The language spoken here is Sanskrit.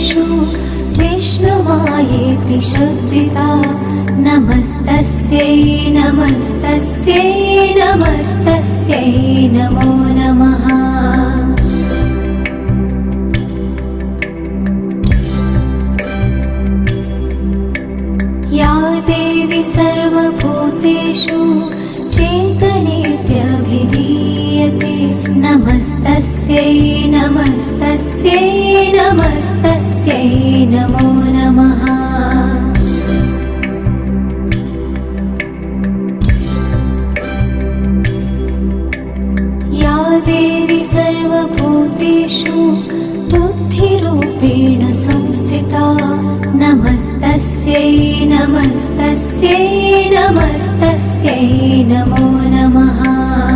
भूतेषु विष्णुमायेति शब्दिता नमस्तस्यै नमस्तस्यै नमस्तस्यै नमो नमः। या देवी सर्वभूतेषु चेतनेत्यभिधीयते नमस्तस्यै नमस्तस्यै नमस्तस्यै नमो नमः। या देवी सर्वभूतेषु बुद्धिरूपेण संस्थिता नमस्तस्यै नमस्तस्यै नमस्तस्यै नमो नमः।